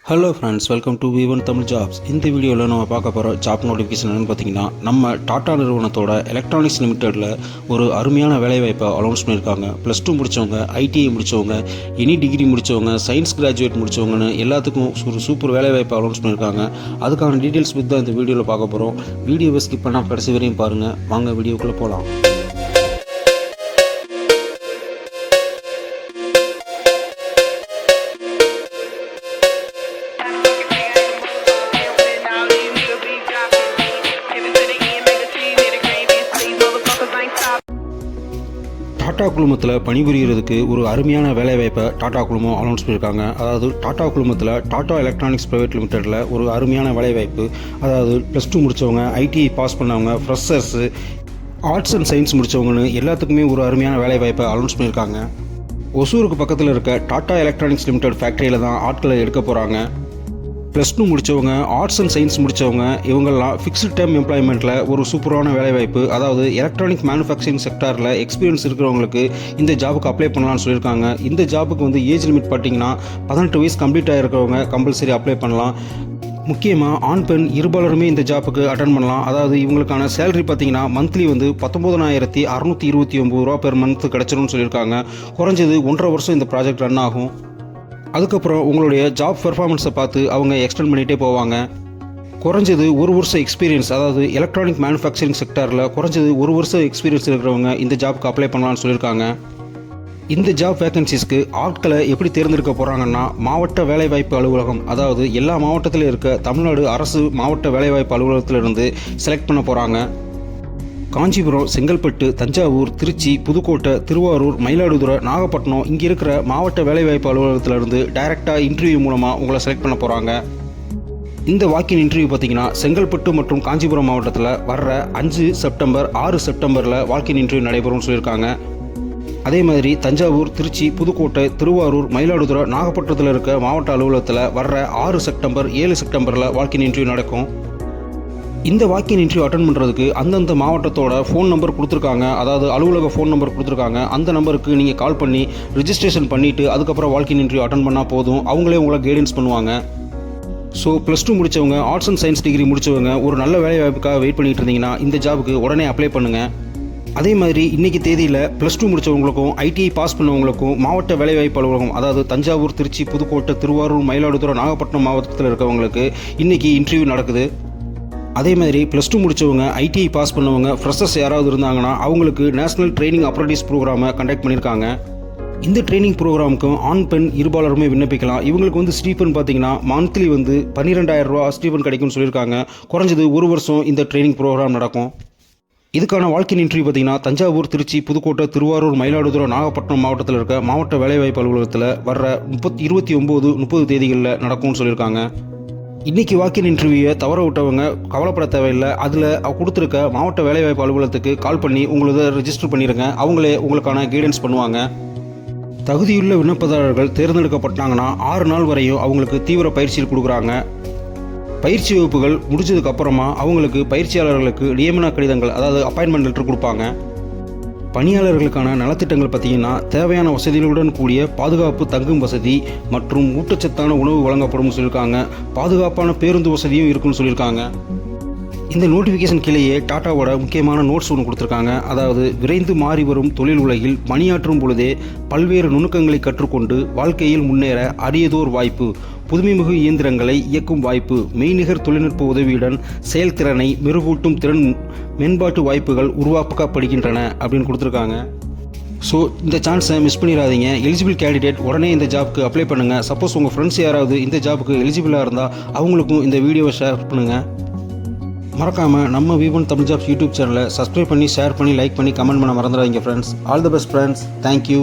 Hello friends, welcome to V1 Tamil jobs. இந்த வீடியோவில் நம்ம பார்க்க போகிற ஜாப் நோட்டிஃபிகேஷன் என்னென்னு பார்த்தீங்கன்னா, நம்ம டாடா நிறுவனத்தோட எலக்ட்ரானிக்ஸ் லிமிட்டெடில் ஒரு அருமையான வேலைவாய்ப்பை அனௌன்ஸ் பண்ணியிருக்காங்க. +2 முடித்தவங்க, ITI முடித்தவங்க, எனி டிகிரி முடித்தவங்க, சயின்ஸ் கிராஜுவேட் முடித்தவங்கன்னு எல்லாத்துக்கும் ஒரு சூப்பர் வேலைவாய்ப்பை அனௌன்ஸ் பண்ணியிருக்காங்க. அதுக்கான டீட்டெயில்ஸ் பற்றி தான் இந்த வீடியோவில் பார்க்க போகிறோம். வீடியோவை ஸ்கிப் பண்ணால் கடைசி வரையும் பாருங்கள். வாங்க வீடியோக்குள்ளே போகலாம். டாடா குழுமத்தில் பணிபுரியறதுக்கு ஒரு அருமையான வேலைவாய்ப்பை டாடா குழுமம் அனௌன்ஸ் பண்ணியிருக்காங்க. அதாவது டாடா குழுமத்தில் டாடா எலக்ட்ரானிக்ஸ் பிரைவேட் லிமிடெடில் ஒரு அருமையான வேலைவாய்ப்பு. அதாவது +2 முடித்தவங்க, ITI பாஸ் பண்ணவங்க, ஃப்ரெஷர்ஸு, ஆர்ட்ஸ் அண்ட் சயின்ஸ் முடித்தவங்கன்னு எல்லாத்துக்குமே ஒரு அருமையான வேலைவாய்ப்பை அனௌன்ஸ் பண்ணியிருக்காங்க. ஒசூருக்கு பக்கத்தில் இருக்க டாடா எலக்ட்ரானிக்ஸ் லிமிடெட் ஃபேக்ட்ரியில் தான் ஆட்களை எடுக்க போகிறாங்க. +2 முடித்தவங்க, ஆர்ட்ஸ் அண்ட் சயின்ஸ் முடித்தவங்க இவங்கெல்லாம் ஃபிக்ஸ்டு டைம் எம்ப்ளாய்மெண்ட்டில் ஒரு சூப்பரான வேலைவாய்ப்பு. அதாவது எலக்ட்ரானிக் மேனுஃபேக்சரிங் செக்டாரில் எக்ஸ்பீரியன்ஸ் இருக்கிறவங்களுக்கு இந்த ஜாபுக்கு அப்ளை பண்ணலாம்னு சொல்லியிருக்காங்க. இந்த ஜாபுக்கு வந்து ஏஜ் லிமிட் பார்த்தீங்கன்னா 18 வயசு கம்ப்ளீட் ஆகிருக்கிறவங்க கம்பல்சரி அப்ளை பண்ணலாம். முக்கியமாக ஆண் பெண் இருபாலருமே இந்த ஜாப்புக்கு அட்டன் பண்ணலாம். அதாவது இவங்களுக்கான சேலரி பார்த்தீங்கன்னா மந்த்லி வந்து 19,629 ரூபா பெர் மந்த் கிடச்சிரும்னு சொல்லியிருக்காங்க. குறைஞ்சது 1.5 வருஷம் இந்த ப்ராஜெக்ட் ரன் ஆகும். அதுக்கப்புறம் உங்களுடைய ஜாப் பெர்ஃபார்மன்ஸை பார்த்து அவங்க எக்ஸ்டெண்ட் பண்ணிகிட்டே போவாங்க. குறைஞ்சது 1 வருஷம் எக்ஸ்பீரியன்ஸ், அதாவது எலக்ட்ரானிக் மேனுஃபேக்சரிங் செக்டாரில் குறைஞ்சது 1 வருஷம் எக்ஸ்பீரியன்ஸ் இருக்கிறவங்க இந்த ஜாப்க்கு அப்ளை பண்ணலாம்னு சொல்லியிருக்காங்க. இந்த ஜாப் வேகன்சிஸ்க்கு ஆட்களை எப்படி தேர்ந்தெடுக்க போகிறாங்கன்னா, மாவட்ட வேலைவாய்ப்பு அலுவலகம், அதாவது எல்லா மாவட்டத்திலும் இருக்க தமிழ்நாடு அரசு மாவட்ட வேலைவாய்ப்பு அலுவலகத்திலிருந்து செலக்ட் பண்ண போகிறாங்க. காஞ்சிபுரம், செங்கல்பட்டு, தஞ்சாவூர், திருச்சி, புதுக்கோட்டை, திருவாரூர், மயிலாடுதுறை, நாகப்பட்டினம் இங்கே இருக்கிற மாவட்ட வேலைவாய்ப்பு அலுவலகத்திலிருந்து டைரெக்டாக இன்டர்வியூ மூலமாக உங்களை செலக்ட் பண்ண போகிறாங்க. இந்த வாக்கின் இன்டர்வியூ பார்த்தீங்கன்னா செங்கல்பட்டு மற்றும் காஞ்சிபுரம் மாவட்டத்தில் வர்ற 5 செப்டம்பர் 6 செப்டம்பரில் வாக்கின் இன்டர்வியூ நடைபெறும்னு சொல்லியிருக்காங்க. அதே மாதிரி தஞ்சாவூர், திருச்சி, புதுக்கோட்டை, திருவாரூர், மயிலாடுதுறை, நாகப்பட்டினத்தில் இருக்க மாவட்ட அலுவலகத்தில் வர்ற 6 செப்டம்பர் 7 செப்டம்பரில் வாக்கின் இன்டர்வியூ நடக்கும். இந்த வாக்கின் இன்டர்வியூ அட்டன் பண்ணுறதுக்கு அந்தந்த மாவட்டத்தோட ஃபோன் நம்பர் கொடுத்துருக்காங்க. அதாவது அலுவலக ஃபோன் நம்பர் கொடுத்துருக்காங்க. அந்த நம்பருக்கு நீங்கள் கால் பண்ணி ரிஜிஸ்ட்ரேஷன் பண்ணிவிட்டு அதுக்கப்புறம் வாக்கின் இன்டர்வியூ அட்டன் பண்ணால் போதும். அவங்களே உங்களை கைடன்ஸ் பண்ணுவாங்க. ஸோ +2 முடித்தவங்க, ஆர்ட்ஸ் அண்ட் சயின்ஸ் டிகிரி முடித்தவங்க ஒரு நல்ல வேலை வாய்ப்புக்காக வெயிட் பண்ணிட்டு இருந்தீங்கன்னா இந்த ஜாபுக்கு உடனே அப்ளை பண்ணுங்கள். அதே மாதிரி இன்றைக்கி தேதியில் +2 முடித்தவங்களுக்கும் ITI பாஸ் பண்ணவங்களுக்கும் மாவட்ட வேலைவாய்ப்பு அலுவலகம், அதாவது தஞ்சாவூர், திருச்சி, புதுக்கோட்டை, திருவாரூர், மயிலாடுதுறை, நாகப்பட்டினம் மாவட்டத்தில் இருக்கவங்களுக்கு இன்றைக்கி இன்டர்வியூ நடக்குது. அதே மாதிரி +2 முடித்தவங்க, ITI பாஸ் பண்ணவங்க, ஃப்ரெஷர்ஸ் யாராவது இருந்தாங்கன்னா அவங்களுக்கு நேஷனல் ட்ரைனிங் அப்ரண்டிஸ் ப்ரோக்ராமை கண்டக்ட் பண்ணியிருக்காங்க. இந்த ட்ரைனிங் ப்ரோக்ராமுக்கும் ஆண் பெண் இருபாலருமே விண்ணப்பிக்கலாம். இவங்களுக்கு வந்து ஸ்டீஃபன் பார்த்தீங்கன்னா மந்த்லி வந்து 12,000 ரூபா ஸ்டீஃபன் கிடைக்கும்னு சொல்லியிருக்காங்க. குறைஞ்சது 1 வருஷம் இந்த ட்ரைனிங் ப்ரோக்ராம் நடக்கும். இதுக்கான வாழ்க்கை இன்டர்வியூ பார்த்தீங்கன்னா தஞ்சாவூர், திருச்சி, புதுக்கோட்டை, திருவாரூர், மயிலாடுதுறை, நாகப்பட்டினம் மாவட்டத்தில் இருக்க மாவட்ட வேலைவாய்ப்பு அலுவலகத்தில் வர்ற 29, 30 தேதிகளில் நடக்கும்னு சொல்லியிருக்காங்க. இன்றைக்கி வாக்கின் இன்டர்வியூவை தவற விட்டவங்க கவலைப்பட தேவையில்லை. அதில் கொடுத்துருக்க மாவட்ட வேலைவாய்ப்பு அலுவலகத்துக்கு கால் பண்ணி உங்களது ரெஜிஸ்டர் பண்ணிடுங்க. அவங்களே உங்களுக்கான கைடன்ஸ் பண்ணுவாங்க. தகுதியுள்ள விண்ணப்பதாரர்கள் தேர்ந்தெடுக்கப்பட்டாங்கன்னா 6 நாள் வரையும் அவங்களுக்கு தீவிர பயிற்சியில் கொடுக்குறாங்க. பயிற்சி வகுப்புகள் முடிஞ்சதுக்கப்புறமா அவங்களுக்கு பயிற்சியாளர்களுக்கு நியமன கடிதங்கள், அதாவது அப்பாயின்மெண்ட் லெட்டர் கொடுப்பாங்க. பணியாளர்களுக்கான நலத்திட்டங்கள் பார்த்தீங்கன்னா தேவையான வசதிகளுடன் கூடிய பாதுகாப்பு தங்கும் வசதி மற்றும் ஊட்டச்சத்தான உணவு வழங்கப்படும் சொல்லியிருக்காங்க. பாதுகாப்பான பேருந்து வசதியும் இருக்குன்னு சொல்லியிருக்காங்க. இந்த நோட்டிஃபிகேஷன் கீழேயே டாட்டாவோட முக்கியமான நோட்ஸ் ஒன்று கொடுத்துருக்காங்க. அதாவது விரைந்து மாறி வரும் தொழில் உலகில் பணியாற்றும் பொழுதே பல்வேறு நுணுக்கங்களை கற்றுக்கொண்டு வாழ்க்கையில் முன்னேற அரியதோர் வாய்ப்பு, புதுமைமிகு இயந்திரங்களை இயக்கும் வாய்ப்பு, மெய்நிகர் தொழில்நுட்ப உதவியுடன் செயல்திறனை மெருகூட்டும் திறன் மேம்பாட்டு வாய்ப்புகள் உருவாக்கப்படுகின்றன அப்படின்னு கொடுத்துருக்காங்க. ஸோ இந்த சான்ஸை மிஸ் பண்ணிடாதீங்க. எலிஜிபிள் கேண்டிடேட் உடனே இந்த ஜாப்க்கு அப்ளை பண்ணுங்கள். சப்போஸ் உங்கள் ஃப்ரெண்ட்ஸ் யாராவது இந்த ஜாப்புக்கு எலிஜிபிளாக இருந்தால் அவங்களுக்கும் இந்த வீடியோவை ஷேர் பண்ணுங்கள். மறக்காமல் நம்ம V1 தமிழ் ஜாப்ஸ் யூடியூப் சேனலை சப்ஸ்கிரைப் பண்ணி, ஷேர் பண்ணி, லைக் பண்ணி, கமெண்ட் பண்ண மறந்துடாதீங்க friends. All the best friends. Thank you.